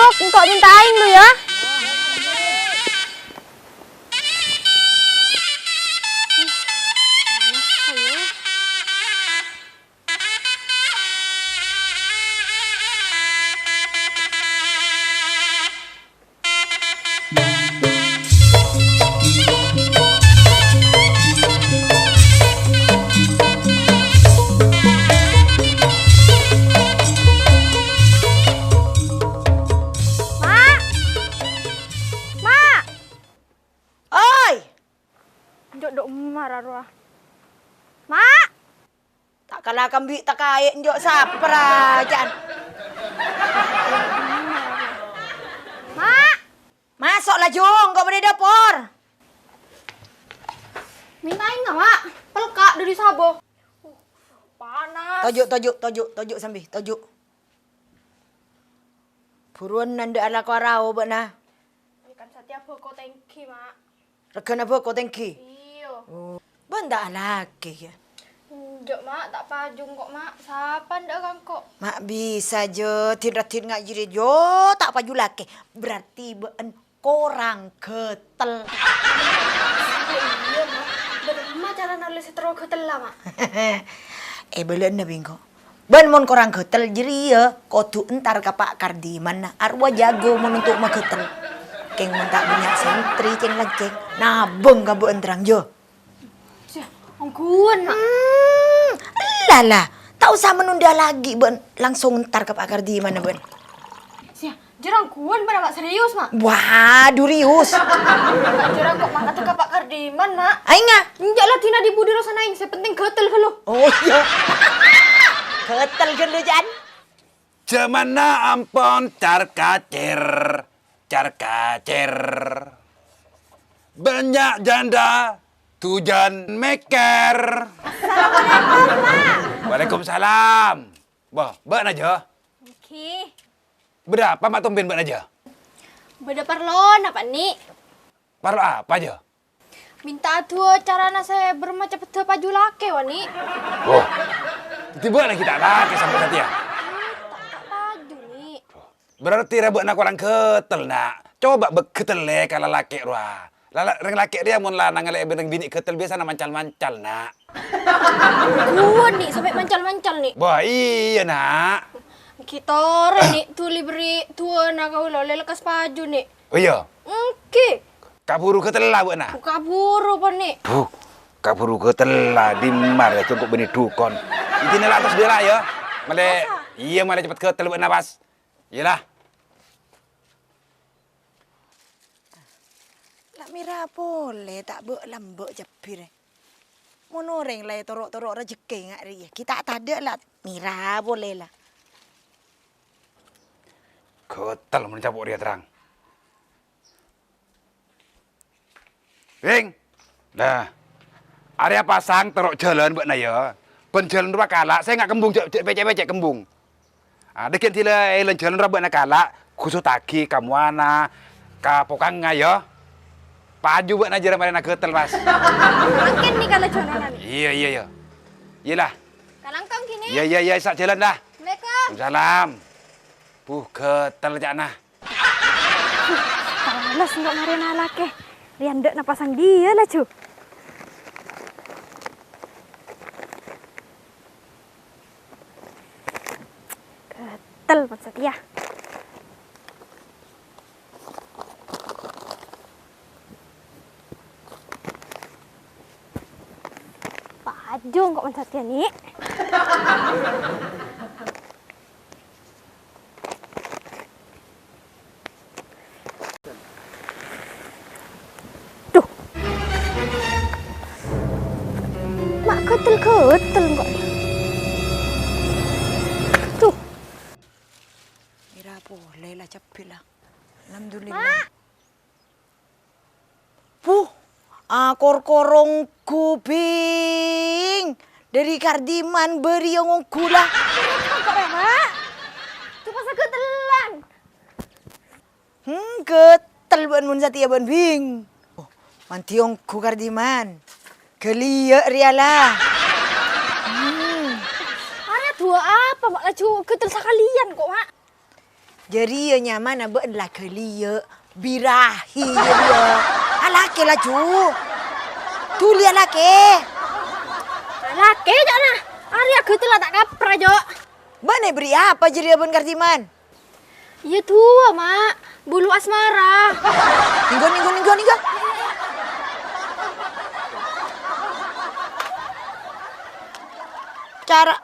masuk, engkau mintain lu ya. Dok marah roh. Mak. Tak kalah kambing tak kaya njok sapra jan. Mak. Masuklah Jong, kau pada dapur. Mintain nggak mak? Pelkak dari sabo. Panas. Tojuk sambil, tojuk. Buruan nanda ala korau bana. Ikan setiap boko tangki mak. Rekan apa kau tengki? Iyo. Oh, benda lagi ya. Jok mak tak pajung kok mak. Sapan dah kan kok. Mak bisa je, tin ngak jiri jo, tak paju laki. Berarti ben korang ketel. Iya mak. Bagaimana cara nulis terus ketel lah mak? Belen na bingko. Ben mon korang ketel jiri ya, kotu entar ka Pak Kardiman na arwah jago mon untuk maketel. Keng mon tak banyak sentri ceng laceng. Nabeng ka bu enterang jo. Siah, angkuan mak. Lala, tak usah menunda lagi ben. Langsung entar ke Pak Kardiman na ben. Siah, jerang kuan pada mak serius mak. Wah, durius. Enggak jerang kok mak kata ke Pak Kardiman mak. Ainga. Enggak lah tina di budi rasa naing. Saya penting ketel kalau. Oh iya. Ketel gelo jan. Cemana ampun carkacir. Banyak janda, tujan meker. Assalamualaikum mak. Waalaikumsalam. Bah, bak aja. Oke. Berapa mak tumben bak aja? Beda parlon apa nih? Paruh apa aja? Minta dua carana saya bermacam betul paju laki wani. Oh, tiba lagi kita lagi sampai nanti ya. Tak paju nih. Berarti rebut nak orang ketel nak. Coba beketel kalau laki ruah. Reng laki dia mun lanang ngalek beneng bini ketel biasa nak mancal-mancal nak. Kuan nih sampai mancal-mancal nih. Wah iya nak. Kita nih tuli beri tua nak kau lo lekas paju nih. Oh iya. Oke. Kaburu ketel lah buat nak. Buka buru apa nih? Duh, kaburu ketel lah dimar ya cukup benih dukon. Ini lah atas dia lah ya. Male, iya male cepat ketel buat nafas. Iyalah. Lah mira boleh tak bek lambek jepir. Monoreng lah torok-torok rezeki ngak ria. Kita tak ada lah. Mira boleh lah. Ketel mencapuk dia terang. Ring. Nah. Area pasang terok jalan buat naya. Ben jalan dua kalak, saya nggak kembung becek kembung. Ah, deket tila jalan jalan dua buat kalak, khusus tagi kamu ana, kapokang ya. Paju buat najar marina ketel mas. Makin nih kalau jodonan. Iya. Iyalah. Kalangkang gini. Iya, sak jalan dah. Assalamualaikum. Salam. Ketel jana. Talas nggak marina laki. Rian dek napasang dia lah cu. Ketel Pak Setia. Pajung kok Pak Setia nih. Duh. Mak ketel kok. Tuh. Mira boleh lah cepil lah. Alhamdulillah. Mak. Korong kuping dari Kardiman beri yang gula. Kok mak? Tuh pas ketelan. Ketel ban mun satia ban bing. Oh, mantiong ku Kardiman. Gelia riala. Ada dua apa mak laju ketel sekalian kok mak? Jadi ya nyaman abek lah kelia birahi dia. Alake lah cu. Tu lihat lake. Laki jana. Arya gitu lah tak kapra jo. Bane beri apa jadi abon Kardiman? Iya tua mak. Bulu asmara. Ninggo. Cara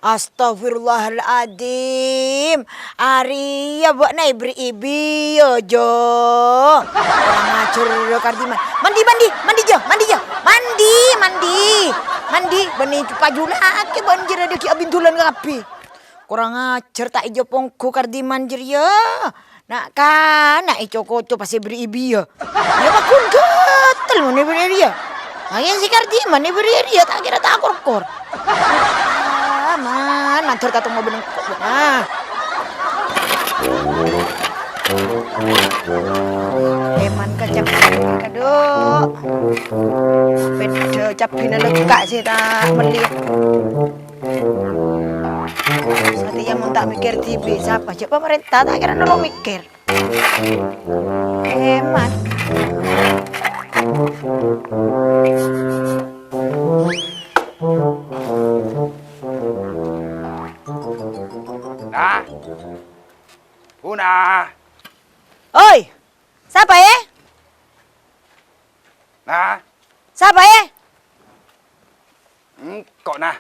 Astagfirullahaladzim. Arya buat naik beribi jo. Orang ngacur Kardiman. Mandi jo. Mandi. Bani pajula ke banjir ada ki abintulan ngapi. Kurang ajar tak ijo pongko Kardiman jeria. Nak kan nak ijo koco pasti beribi ya. Ya bakun gatel mana beri dia. Ayan si Kardiman ni beri dia tak kira tak korkor. Man, mantur katong mau benengkok nah. Eman kacap kado. Beda capina lekak sih tak melihat. Sati yang mau tak mikir TV siapa? Siapa pemerintah tak kira nolong mikir. Eman. Nah. Una. Oi. Siapa ya? Nah. Siapa ya? Kok nah.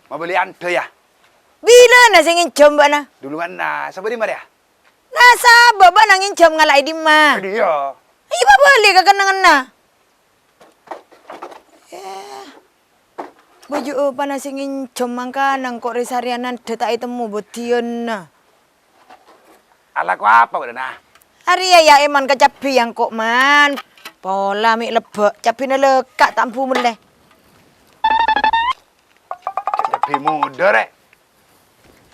Mau beli ante ya? Bila na singin jam bana? Duluan nah. Sabar di mana ya? Nah sabar ba nangin jam ngalai di ma. Dia. Iba balik ke kenangan na. Baju apa na singin jam mangkanang kok resarianan detak itemu botion na. Ala ko apa udah nah? Hari ya eman kecapi yang kok man. Pola mik lebek, capi na lekak tampu meleh. Tapi muda rek.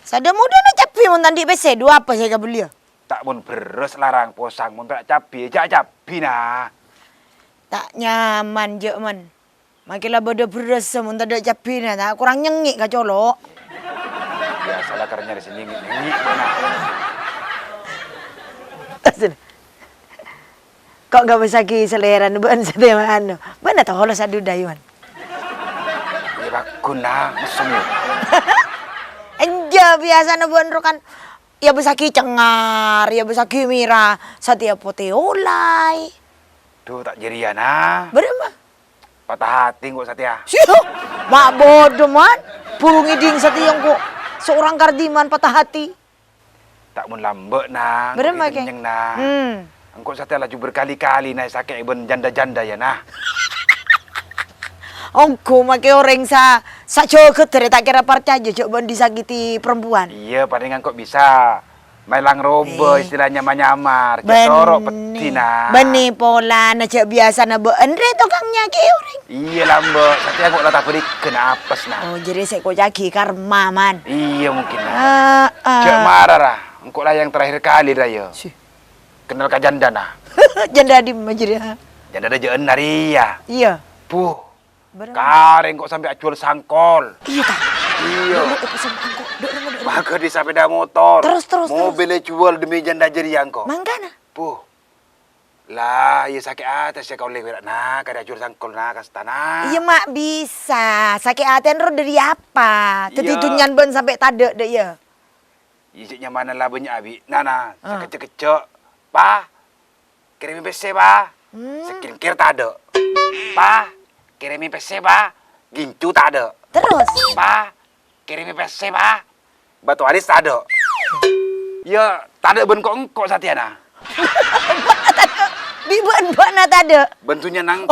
Sada muda na capi mun tandi bese dua apa saya beli. Tak mun beres larang posang mun tak capi, capi nah. Tak nyaman je man. Makilah bodoh beres mun tak ada capi na tak kurang nyengik ka colok. Biasalah karena di sini nyengik nah. Kok gak bisa ki selera nuban sedemano. Mana tahu holos adu dayuan. Ya bakun nah, mesum ya. Enja biasa nuban rokan. Ya bisa ki cengar, ya bisa ki mira, satia pote olai. Tuh tak jerian nah. Berapa? Patah hati kok Satya. Siu, mak bodoh man. Pulung iding satia kok seorang Kardiman patah hati. Tak mun lambek nah. Berapa ke? Kenyang nah. Engkau Satya laju berkali-kali naik sakit iben janda-janda ya nah. Ongko make orang sa joget dari tak kira percaya coba disakiti perempuan. Iya, palingan kok bisa melang robo istilahnya menyamar. Sorok peti nah. Beni pola na cek biasa na andre tukangnya ke orang. Iya lambek, Satya kok tak beri kenapes nah. Oh jadi saya kok jagi karma man. Iya mungkin nah. Cek marah lah. Engkau lah yang terakhir kali dah ya. Kenal ka janda nah. Janda di majria. Janda ada jeun naria. Iya. Puh. Kareng kok sampai acual sangkol. Iya tak? Iya. Duk. Maka di sepeda motor. Terus. Mobilnya jual demi janda jeriang kok. Manggana? Puh. Lah, ya sakit atas ya kau lewat nah, kada acual sangkol nah kastana. Iya mak bisa. Sakit hati ro dari apa? Tadi Iya. tunyan ben sampai tade deh ya. Isiknya mana lah banyak abi. Nana, sekecek-kecek. Pa, kirimi PC pa. Skincare tak ada. Pa, kirimi PC pa. Gincu tak ada. Terus? Pa, kirimi PC pa. Batu alis tak ada. Ya, tak ada ben kok engkok Satyana. Bibuan buana tade. Bentunya nang.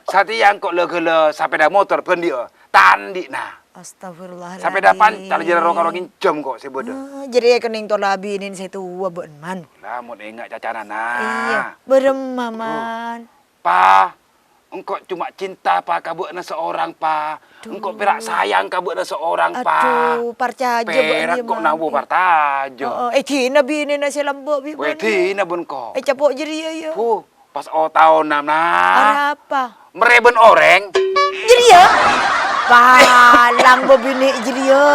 Satya engkok le sepeda motor ben dia. Tandi nah. Astagfirullahaladzim. Sampai dapan kalau jadi rokok-rokin jam kok si bodoh. Jadi kening to labinin saya tua ben man. Lah mau enggak cacanan nah. Iya, beremaman. Pa, engkau cuma cinta pa kabukna seorang pa. Engkau perak sayang kabukna seorang pa. Aduh, parcaja perak kok nabu partajo. Tina bini na sila mbok bi. Wedi na bun ko. Capok jadi ya. Pas tahun nam nah. Apa? Mereben oreng. Jadi ya? Palang bobini jadi ya.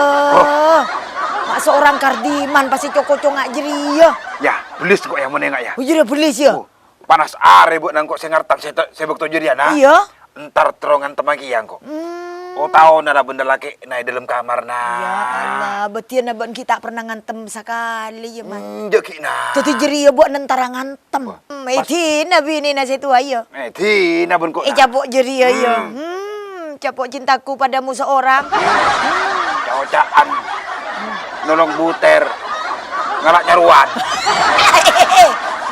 Mak seorang kardiman pasti coko-cok ngak jeri ya. Ya, belis kok yang mau nengak ya. Ujur belis ya. Oh, panas are buat nang kok saya ngertam saya bekto jadi nah. Iya. Entar terongan temaki yang kok. Oh tahu nada benda laki naik dalam kamar nah. Ya Allah, betul na ben kita pernah ngantem sekali ya man. Jeki nah. Tuh jeri ya buat nentara ngantem. Iti nabi ini nasi tua ya. Di nabun kok. Capok jeri ya ya. Capok cintaku padamu seorang. Cawacaan. Nolong buter. Ngalak nyaruan.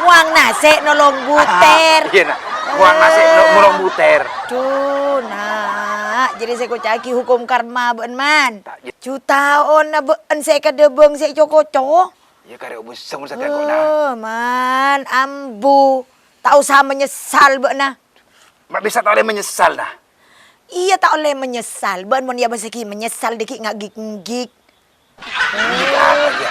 Muang nasi nolong buter. Iya nah. Muang nasi nolong buter. Tuh nak, jadi saya kocaki hukum karma ben man. Cutaon na ben saya kadebeng saya coko-coko. Ya kare buseng sa kok nah. Man, ambu. Tak usah menyesal ben nah. Mak bisa tak boleh menyesal nah. Iya tak oleh menyesal. Ben mon ya basiki menyesal dikit ngak gig-gig.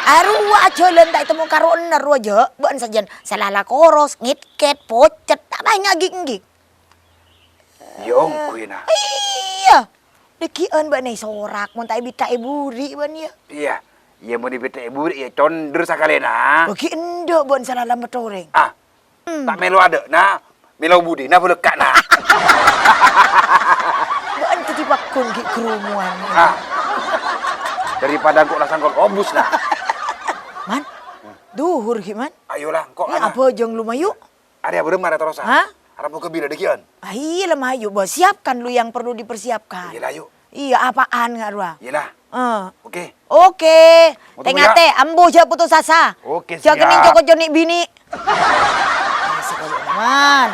Arua jalan tak temu karo ener aja. Ben sajen salala koros, ngitket, pocet, tak bae ngak gig-gig. Yong kuy nah. Iya. Dekian ben nei sorak mon tak bita buri ben ya. Iya. Ya mau dibete ibu ya condur sakali nah. Bagi endok bon salala metoreng. Ah. Tak melu ada nah. Melu budi nah boleh kak nah. Ben tadi pakun ki kerumuan. Ah. Daripada kok rasang kok obus nah. Man. Duhur ki man. Ayolah kok Ini apa jeng lumayu? Ada beremar terus ah. Hah? Harap mau kebilah dekian. Ah, iya lemah yuk, bos. Siapkan lu yang perlu dipersiapkan. Iyalah yuk. Iya, apaan nggak Rua? Iyalah. Oke. Oke. Mau Tengah tunggu teh, ambo aja putus asa. Oke, Jangan siap. kening joko jonik bini. Sekali man.